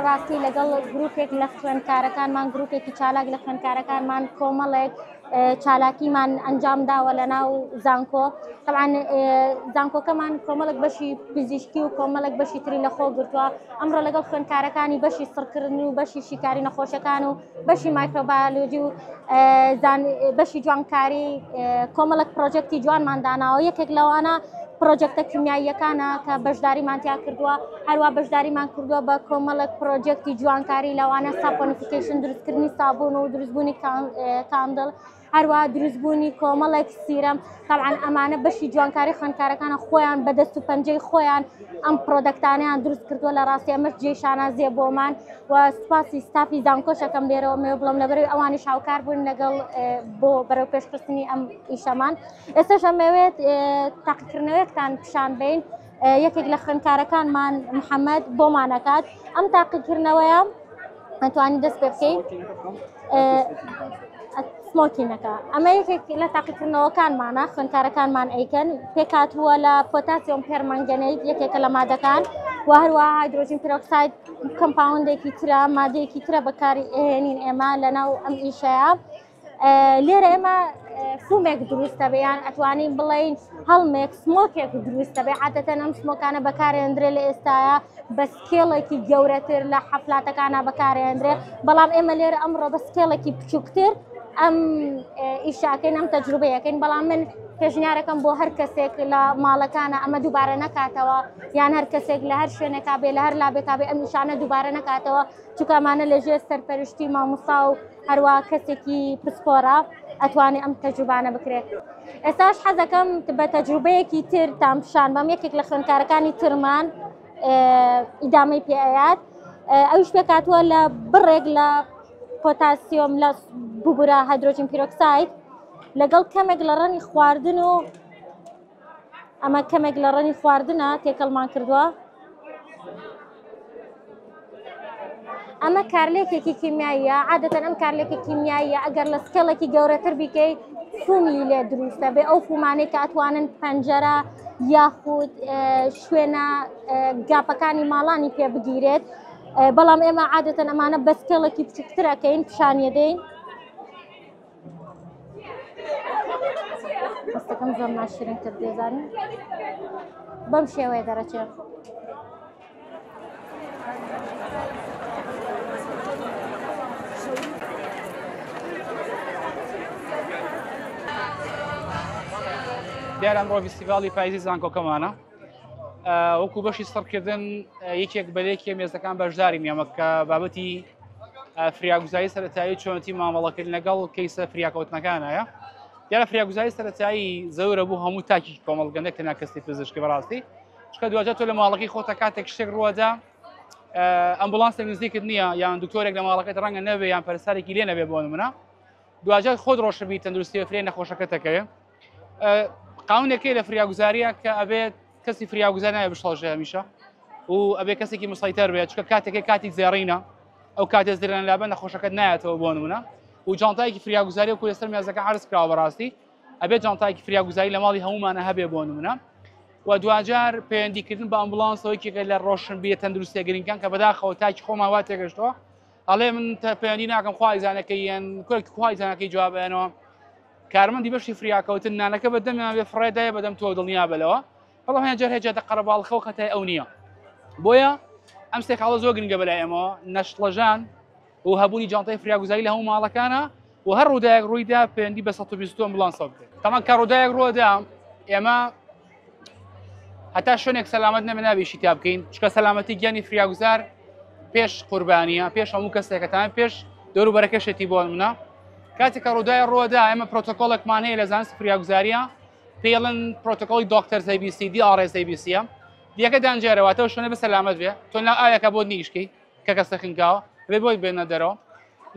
بەڕاستی لەگەڵ گروپێک لە خوێندکارەکانمان گروپێکی چالاک لە خوێندکارەکانمان کۆمەڵێک چالاکیمان ئەنجام داوە لە ناو زانکۆ طبعاً زانکۆکەمان کۆمەڵێک بەشی پزیشکی و کۆمەڵێک بەشی تری لە خۆ گرتووە ئەمڕۆ لەگەڵ خوێندکارەکانی بەشی سڕکردن و بەشی شیکاری نەخۆشەکان و بەشی مایکرۆبایۆلۆجی و بەشی جوانکاری کۆمەڵێک پرۆژێکتی جوانمان داناوە یەکێک لەوانە پرۆژێکتە کیمیاییەکانە کە بەشداریمان تیا کردووە هەروە بەشداریمان کردووە بە کۆمەڵێک پرۆژێکتی جوانکاری لەوانە ساپۆنیفیکیشن دروستکردنی سابوون و دروستبوونی کاندڵ هەروە دروستبوونی کۆمەڵێک سیرەم طبعاً ئەمانە بەشی جوانکاری خوێندکارەکانە خۆیان بەدەست و پەنجەی خۆیان ئەم پرۆدەکتانیان دروست کردووە لە ڕاستی ئەمەش جێشانازیە بۆمان و سوپاسی ستافی زانکۆشەکەم لێرەوە مێ بڵم لەبەرەوەی ئەوانیش هاوکار بوون لەگەڵ بۆ بەرەو پێشکەشتنی ئەم ئیشەمان ئێستاش ئەمەوێت تاقیکردنەوەیەکتان پیشان بین یەکێک لە خوێندکارەکانمان محەممەد بۆمانەکات ئەم تاقیکردنەوەیە ئەتوانی دەست پێ بکەین سمۆکینەکە ئەمە یەکێک لە تاقیکردنەوەکانمانە خوێندکارەکانمان ئەیکەن پێکاتووە لە پۆتاسیۆم پێرمەنگەنەیت یەکێکە لە مادەکان و هەروە هایدرۆژین پێرۆکساید کەمپاوندێکی ترە مادەیەکی ترە بەکاری ئێهێنین ئێمە لەناو ئەم ئیشەیە لێرە ئێمە فومێک دروستە بێ یان ئەتوانین بڵین هەڵمێک سمۆکێک دروستە بێ عادەتەن ئەم سمۆکانە بەکارهێنرێ لە ئێستاە بە سکێڵێکی گەورەتر لە حەفلاتەکانە بەکارهێنرێ بەڵام ئێمە لێرە ئەمڕۆ بە سکێڵێکی بچووکتر ئەم ئیشاکەین ئەم تەجروبەیەکەین بەڵام من پێشنیارەکەم بۆ هەر کەسێک لە ماڵەکانە ئەمە دووبارە نەکاتەوە یان هەر کەسێک لە هەر شوێنێکا بێ لە هەر لابێکا بێ ئەم نیشانە دووبارە نەکاتەوە چونکە ئەمانە لەژێر سەرپەرشتی مامۆستا و هەروە کەسێکی پسپۆرە ئەتوانێت ئەم تەجروبانە بکرێت ئێستاش حەزەکەم بە تەجروبەیەکی تر تامشان بەم یەکێک لە خوێندکارەکانی ترمان ئیدامەی پێئات ئەوش پێکاتووە لە بڕێک لە پۆتاسیۆم لە ببورە هایدرۆژین پیرۆکساید لەگەڵ کەمێک لە ڕەنی خواردن و ئەمە کەمێک لە ڕەنی خواردنە تێکەڵمان کردووە ئەمە کارلێکێکی کیمیاییە عادەتەن ئەم کارلێکی کیمیاییە ئەگەر لە سکەڵێکی گەورەتر بیکەی فومی لێ دروستە بێ ئەو فومانەی کە ئەتوانن پەنجەرە یاخود شوێنە گاپەکانی ماڵانی پێ بگیرێت بەڵام ئێمە عادەتەن ئەمانە بە سکەڵێکی بچووکترەکەین پیشانیەدەین هەستەکەم زۆر ناشرین کرد دێزانین بەم شێوەیە دەرەچێت دیارە ئەمڕۆ فیستیڤاڵی پاییزی زانکۆکەمانە وەکو بەشی سڕکردن یەکێک بەلێکی مێزەکان بەشداری میامە کە بابەتی فریاگوزایی سەرەتایی چۆنەتی مامەڵەکردن لەگەڵ کەیسە فریاکەوتنەکانایە دیارە فریاگوزایی سەرەتایی زەورە بوو هەموو تاکی کۆمەڵگەندێک تەنیا کەسی پزیشکی بەڕاستی چکە دواتر تۆ لە ماڵەکەی خۆتە کاتێک شتێک ڕوەدا ئەمبولانسێک نزیکت نییە یان دکتۆرێک لە ماڵەکەت ڕەنگە نەبێ یان پەرستارێکی لێ نەبێ بۆ نمونە دوجار خۆت ڕۆشنبی تەندروستی و فرێ نەخۆشەکەتەکەوێ قانونێکی لە فریاگوزاریە کە ئەبێت کەسی فریاگوزار نایە بشڵەژێ هەمیشە و ئەبێ کەسێکی مسەیتەر بێت چکە کاتێکی کاتی زێڕینە ئەو کاتێ زرێن لابە نەخۆشەکەت نایەتەوە بۆ نمونە و جانتایەکی فریاگوزاری و لەسەر مێزەکە عرض کراوە بەڕاستی ئەبێت جانتایەکی فریاگوزاری لە ماڵی هەمومانە هەبێ بۆ نمونە و دوجار پەیوەندیکردن بە ئەمبولانسەوەیکێکە لە ڕۆشنبیە تەندروستیە گرنگەکان کە بەداخەوە تاکی خۆمان وا تێگەشتەوە ئەڵێ من پەیوەندی ناکەم خوای زانەکەی یان کۆرێکی خوای زانەکەی جوابێنەوە کارمەندی بەشی فریاکەوتن نانەکە بەدەمیان بێ فڕێدایە بەدەم تۆ دڵنیا بلەوە بەڵام هێنجار هێجاتە قەرەباڵخەوە خەتای ئەو نییە بۆیە ئەم سێکاڵە زۆر گرنگە بەلای ئێمەوە نەشتڵەژان و هەبوونی جانتای فریاگوزاری لە هەموو ماڵەکانە و هەر ڕووداوێک ڕوویدا پەیوەندی بە 120 ئەمبولانسەوە بکرێت تەمان کە ڕووداوێک ڕووەدا ئێمە هەتا شوێنێک سەلامەت نەبێ نابێشی تا بکەین چکە سەلامەتی گیانی فریاگوزار پێش قوربانیە پێش هەموو کەسێکەتان پێش دەوروبەرەکەشێتی بۆ نمونە کاتێک کە ڕووداوی ڕووەدا ئێمە پرۆتۆکۆڵێکمان هەیە لە زانستی فریاگوزاریە پێڵن پرۆتۆکۆڵی دۆکتەر زەیبیسی DRS زەیبیسیە دیەکە دانجێرەوەتەوە شوێنە بە سەلامەت بێ تۆ لا ئاوێکە بۆ نیشکی کە کەسە خنگاوە بێ بۆی بێنە دەرەوە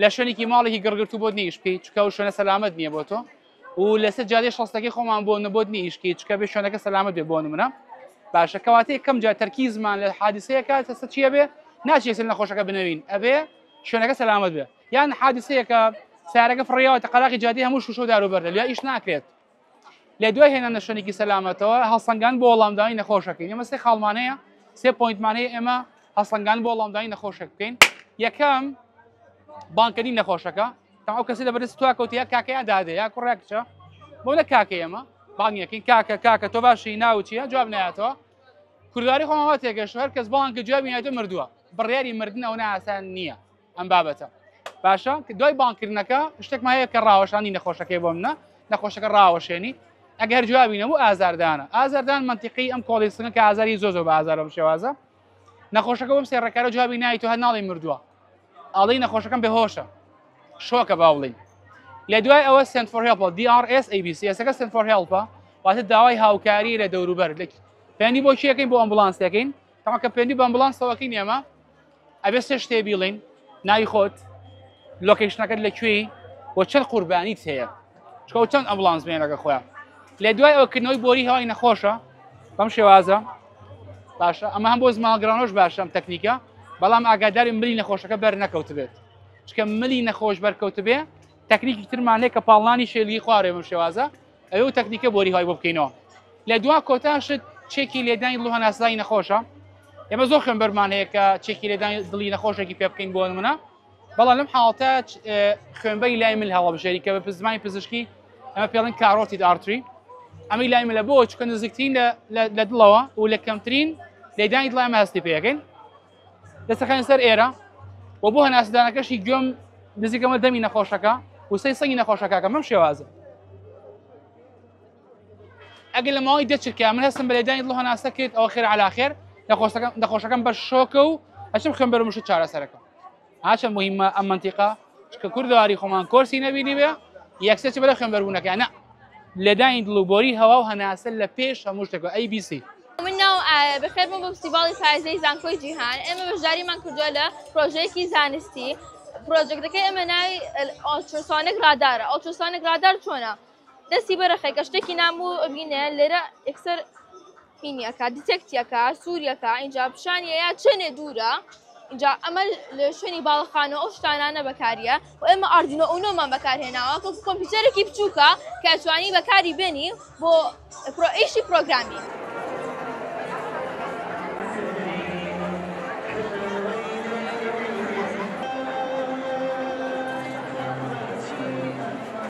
لە شوێنێکی ماڵێکی گڕگرت و بۆ نیشکی چکە و شوێنە سەلامەت نییە بۆ تۆ و لەسەر جادەی شەستەکەی خۆمان بۆ نەبۆت نیشکی چکە بێ شوێنەکە سەلامەت بێ بۆ نمونە باشە کەواتەیە کەم جا تەرکیزمان لە حادیسەیەکە هەستە چیە بێ ناچێت سەر نەخۆشەکە بنەوین ئەبێ شوێنەکە سەلامەت بێ یان حادیسەیەکە سیارەکە فڕیەوە قەلاقی جادی هەموو شوشە و داروبەردە لیا ئیش ناکرێت لە دوای هێنانە شوێنێکی سەلامەتەوە هەڵسەنگان بۆ وەڵامدانی نەخۆشەکەین ئێمە سێ خاڵمانەیە سێ پۆینتمانەیە ئێمە هەڵسەنگان بۆ وەڵامدانی نەخۆشەکە بکەین. یەکەم بانکردنی نەخۆشەکە تا ئەو کەسی لە بەرز توا کەوتیا کاکەیان دادێ یا کوڕێ کچە بۆ لە کاکەی ئەمە بانگیەکەین کاکە تۆ باشی ناو چییە جواب نایەتەوە کوردواری خۆمەوە تێگەشت هەر کەس بانکە جوابی نایەتە مردووە بڕیاری مردن ئەو ئاسان نییە ئەم بابەتە باشە دوای بانکردنەکە شتێکمان هەیە کە ڕاوەشانی نەخۆشەکەی بۆ منە نەخۆشەکە ڕاوەشێنی ئەگەر جوابی نەبوو ئازاردانە ئازاردان منتیقی ئەم کۆڵیسنە کە ئازاری زۆ بە ئازارە بە شێوازە نەخۆشەکە بم سێڕێکارە جوابی نایت و هەر ناڵی مردووە ئاڵی نەخۆشەکەم بێهۆشە شۆکە باوڵین لە دوای ئەوە سنت فۆر هێڵپە DRS ABC ئێسەکە سنت فۆر هێڵپە واتە داوای هاوکاری لە دەوروبەر پێنی بۆ چیەکەین بۆ ئەمبولانسەکەین تاکە پێنی بە ئەمبولانسەوەکەین ئێمە ئەبێ سێ شتێ بیڵین ناوی خۆت لۆکیشنەکەت لەکوێی بۆ چەند قوربانیت هەیە چکە چەند ئەمبولانس بێنەکە خۆیان لە دوای ئەوکردنەوەی بۆری هەوای نەخۆشە بەم شێوازە باشە ئەمە هەم بۆ زمانگرانۆش باشە ئەم تەکنیکە بەڵام ئاگاداری ملی نەخۆشەکە بەر نەکەوت بێت چکە ملی نەخۆش بەرکەوت بێ تەکنیکی ترمانەیە کە پاڵانی شێلگی خوارێ بەم شێوازە ئەوە تەکنیکە بۆری هەوای بۆ بکەینەوە لە دوا کۆتاشت چێکی لێدانی دڵ هەناسایی نەخۆشە ئێمە زۆر خوێنبەرمان هەیە کە چێکی لێدانی دڵی نەخۆشێکی پێ بکەین بۆ منە بەڵام لەم حاڵەتە خوێنبەری لای مل هەڵە بژێری کە بە زمانی پزیشکی ئەمە پێڵێن کاڕۆتید ئارتری ئەمەی لای ملە بۆ چکە نزیکترین لە دڵەوە و لە کەمترین لێدانی دڵی ئەمە هەستی پێەکەین دەستەکەین سەر ئێرە و بۆ هەناسدانەکەشی گوێم نزیکەمە دەمی نەخۆشەکە وسەی سەنگی نەخۆشەکە مەم شێوازە ئەگەر لە ماوەی دەچکە من هەستم بە لێدانی دڵ هەناسەکەیت ئەوە خێر عەلاخێر نەخۆشەکەم بە شۆکە و ئەچم خوێنبەر مشت چارەسەرەکە هاچە مهمە ئەم منتیقە چکە کوردەواری خۆمان کۆرسی نەبینی بێ یەکسەر بەلە خوێنبەربوونەکە نە لێدانی دڵ و بۆری هەوا و هەناسە لە پێش هەموو شتێکەوە ABC من ناو بەخێربوون بۆ فستیڤاڵی پایزەی زانکۆی جیهان ئێمە بەشداریمان کردووە لە پرۆژەیەکی زانستی پرۆژێکەکەی ئەمە ناوی ئۆلتراسۆنیک ڕادارە ئۆلتراسۆنیک ڕادار چۆنە دەستی بەرەخێکە شتێکی ناموو بینێ لێرە ئەکسەر هینیەکە دیتێکتیەکە سووریەکە اینجا پیشانیە یا چێنێ دوورە اینجا ئەمە لە شوێنی باڵەخانە ئەو شتانانە بەکاریە و ئێمە ئاردینۆ ئونۆمان بەکارهێناوە کە کۆمپیوتەرێکی بچووکە کە ئەتوانی بەکاری بێنی بۆ ئیشی پرۆگرامی